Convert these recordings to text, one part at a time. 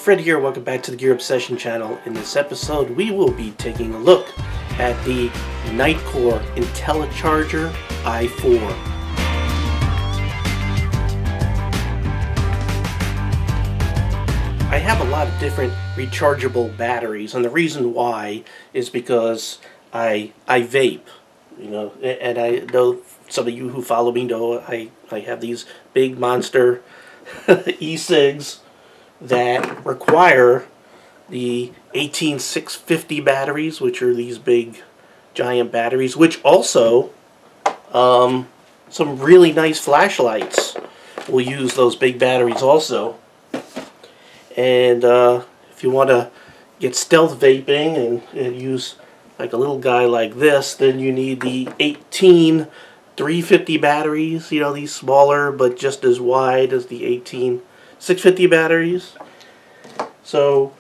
Fred here, welcome back to the Gear Obsession channel. In this episode, we will be taking a look at the NITECORE Intellicharger i4. I have a lot of different rechargeable batteries, and the reason why is because I vape, and I know some of you who follow me know I have these big monster e-cigs that require the 18650 batteries, which are these big giant batteries, which also some really nice flashlights will use those big batteries also. And if you want to get stealth vaping and use like a little guy like this, then you need the 18350 batteries, these smaller but just as wide as the 18650 batteries. So,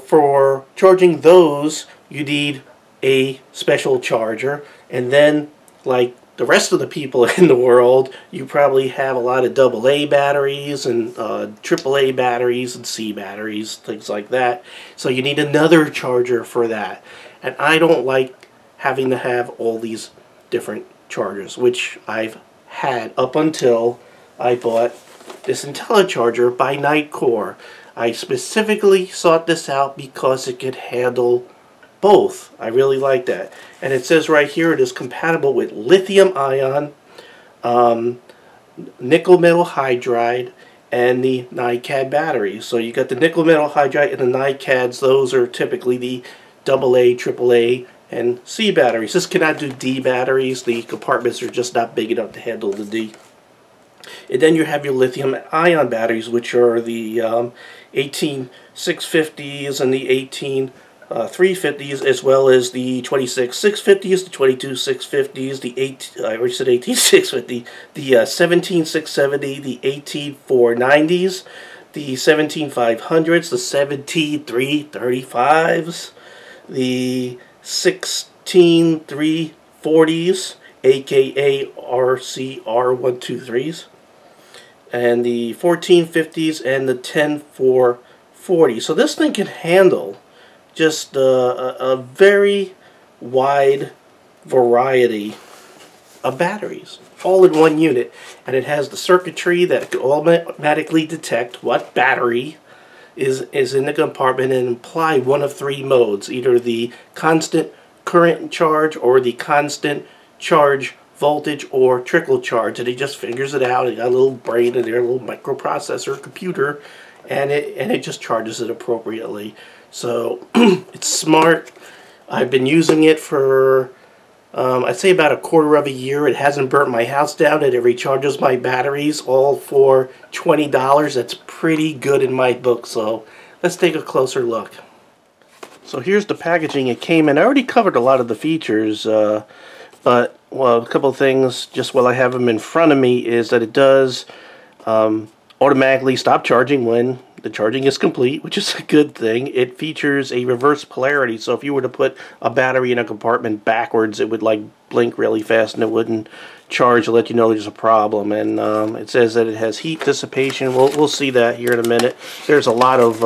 for charging those, you need a special charger, and then, like the rest of the people in the world, you probably have a lot of AA batteries and AAA batteries and C batteries, things like that. So you need another charger for that. And I don't like having to have all these different chargers, which I've had up until I bought this Intellicharger by NITECORE. I specifically sought this out because it could handle both. I really like that. And it says right here it is compatible with lithium-ion, nickel metal hydride, and the NiCad batteries. So you got the nickel metal hydride and the NiCads. Those are typically the AA, AAA, and C batteries. This cannot do D batteries. The compartments are just not big enough to handle the D. And then you have your lithium-ion batteries, which are the 18650s and the 18350s, as well as the 26650s, the 22650s, the 18650, the 17670, the 18490s, the 17500s, the 17335s, the 16340s, aka RCR123s, and the 1450s and the 10440. So this thing can handle just a very wide variety of batteries, all in one unit. And it has the circuitry that can automatically detect what battery is in the compartment and apply one of three modes, either the constant current charge or the constant charge voltage or trickle charge. And it just figures it out. It got a little brain in there, a little microprocessor computer, and it just charges it appropriately. So it's smart. I've been using it for I'd say about a quarter of a year. It hasn't burnt my house down, and it recharges my batteries all for $20. That's pretty good in my book. So let's take a closer look. So here's the packaging it came in. I already covered a lot of the features, but well, a couple of things just while I have them in front of me is that it does automatically stop charging when the charging is complete, which is a good thing. It features a reverse polarity, so if you were to put a battery in a compartment backwards, it would like blink really fast and it wouldn't charge to let you know there's a problem. And it says that it has heat dissipation. We'll see that here in a minute. There's a lot of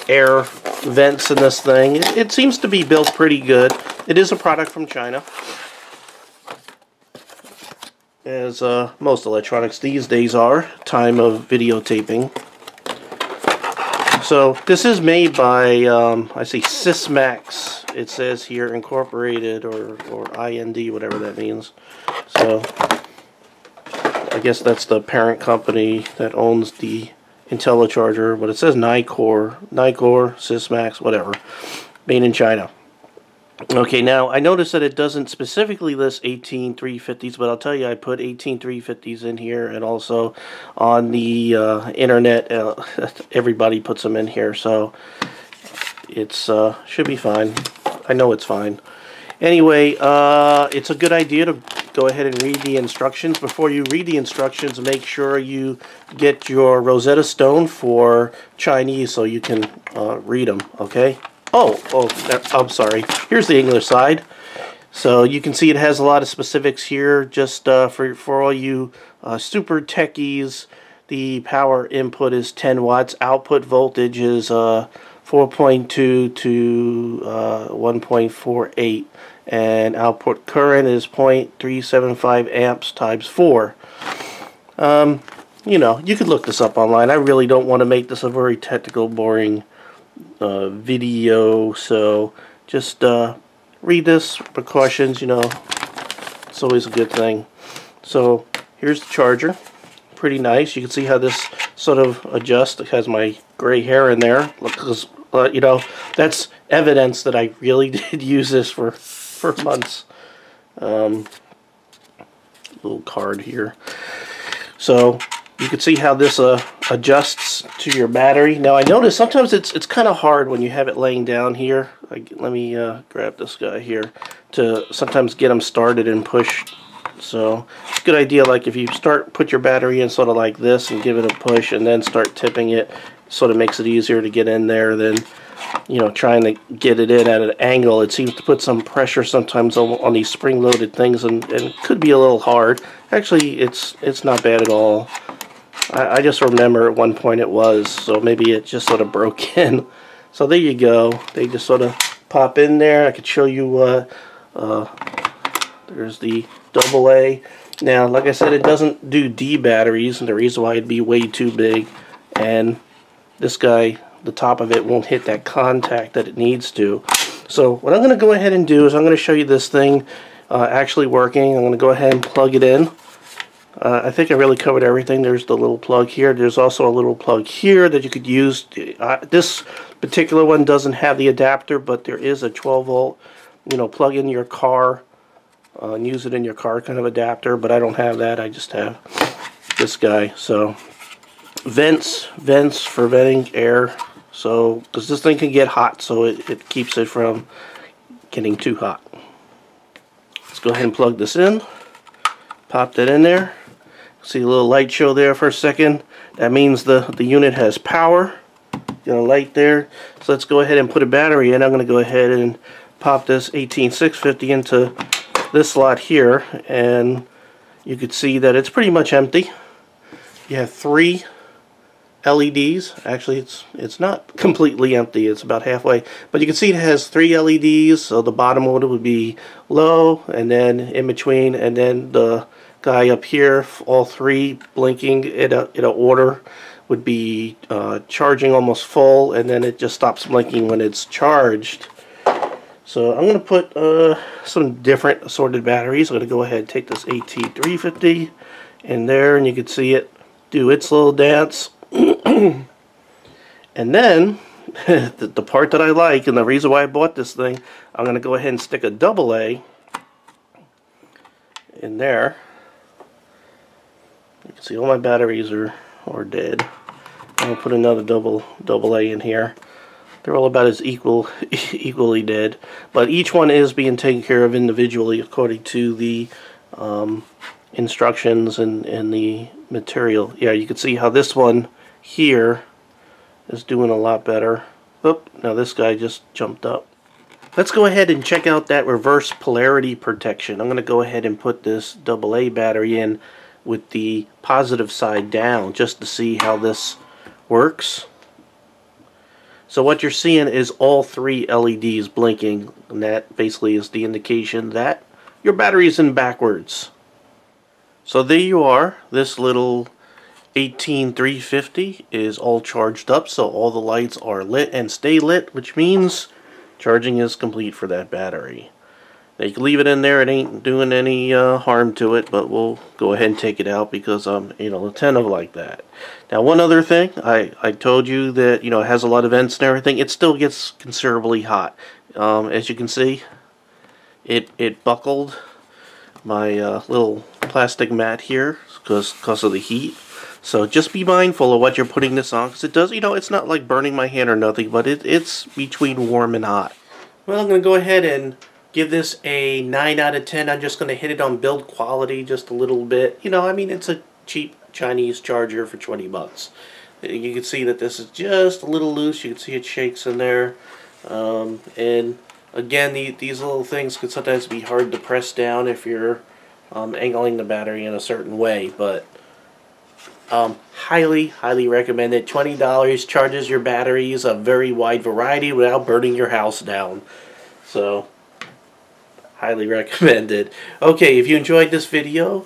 air vents in this thing. It seems to be built pretty good. It is a product from China, as most electronics these days are, time of videotaping. So this is made by, I see Sysmax, it says here, Incorporated, or IND, whatever that means. So I guess that's the parent company that owns the Intellicharger, but it says NITECORE, Sysmax, whatever, made in China. Okay, now I noticed that it doesn't specifically list 18350s, but I'll tell you I put 18350s in here, and also on the internet everybody puts them in here, so it's should be fine. I know it's fine. Anyway, it's a good idea to go ahead and read the instructions. Before you read the instructions, make sure you get your Rosetta Stone for Chinese so you can read them, okay? Oh, I'm sorry. Here's the English side. So you can see it has a lot of specifics here, just for all you super techies the power input is 10 watts. Output voltage is 4.2 to 1.48. And output current is 0.375 amps times 4. You know, you could look this up online. I really don't want to make this a very technical, boring video, so just read this, precautions, you know, it's always a good thing. So here's the charger, pretty nice. You can see how this sort of adjusts. It has my gray hair in there, because you know, that's evidence that I really did use this for months. Little card here. So you can see how this adjusts to your battery. Now I notice sometimes it's kind of hard when you have it laying down here. Let me grab this guy here to sometimes get them started and push. So it's a good idea, like if you put your battery in sort of like this and give it a push and then start tipping it, sort of makes it easier to get in there than, you know, trying to get it in at an angle. It seems to put some pressure sometimes on these spring-loaded things, and it could be a little hard. Actually, it's not bad at all. I just remember at one point it was, so maybe it just sort of broke in. So there you go. They just sort of pop in there. I could show you, there's the AA. Now, like I said, it doesn't do D batteries, and the reason why it'd be way too big. And this guy, the top of it won't hit that contact that it needs to. So what I'm going to go ahead and do is I'm going to show you this thing actually working. I'm going to go ahead and plug it in. I think I really covered everything. There's the little plug here. There's also a little plug here that you could use. This particular one doesn't have the adapter, but there is a 12 volt, you know, plug in your car and use it in your car kind of adapter, but I don't have that. I just have this guy. So vents for venting air. So, because this thing can get hot, so it keeps it from getting too hot. Let's go ahead and plug this in. Pop that in there. See a little light show there for a second. That means the unit has power. Got a light there. So let's go ahead and put a battery in. I'm going to go ahead and pop this 18650 into this slot here, and you can see that it's pretty much empty. You have 3 LEDs. Actually, it's not completely empty. It's about halfway. But you can see it has 3 LEDs. So the bottom one would be low, and then in between, and then the guy up here, all 3 blinking in a order, would be charging almost full, and then it just stops blinking when it's charged. So I'm going to put some different assorted batteries. I'm going to go ahead and take this AT350 in there, and you can see it do its little dance. And then the part that I like, and the reason why I bought this thing, I'm going to go ahead and stick a AA in there. You can see all my batteries are dead. I'm going to put another AA in here. They're all about as equally dead, but each one is being taken care of individually according to the instructions and the material. Yeah, you can see how this one here is doing a lot better. Oop, now this guy just jumped up. Let's go ahead and check out that reverse polarity protection. I'm going to go ahead and put this AA battery in with the positive side down just to see how this works. So what you're seeing is all 3 LEDs blinking, and that basically is the indication that your battery is in backwards. So there you are. This little 18350 is all charged up, so all the lights are lit and stay lit, which means charging is complete for that battery. Now you can leave it in there, it ain't doing any harm to it, but we'll go ahead and take it out because I'm, you know, attentive like that. Now one other thing, I told you that, you know, it has a lot of vents and everything. It still gets considerably hot. As you can see, it buckled my little plastic mat here because of the heat. So just be mindful of what you're putting this on, because it does, you know, it's not like burning my hand or nothing, but it's between warm and hot. Well, I'm going to go ahead and give this a 9 out of 10. I'm just going to hit it on build quality just a little bit. You know, I mean, it's a cheap Chinese charger for 20 bucks. You can see that this is just a little loose. You can see it shakes in there. And again, these little things could sometimes be hard to press down if you're angling the battery in a certain way. But Highly recommend it. $20 charges your batteries a very wide variety without burning your house down. So, highly recommend it. Okay, if you enjoyed this video,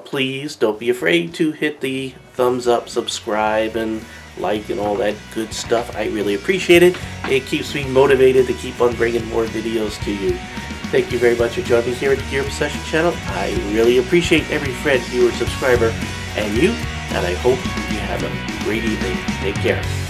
please don't be afraid to hit the thumbs up, subscribe, and like, and all that good stuff. I really appreciate it. It keeps me motivated to keep on bringing more videos to you. Thank you very much for joining me here at the Gear Obsession channel. I really appreciate every friend, viewer, subscriber, and you, and I hope you have a great evening. Take care.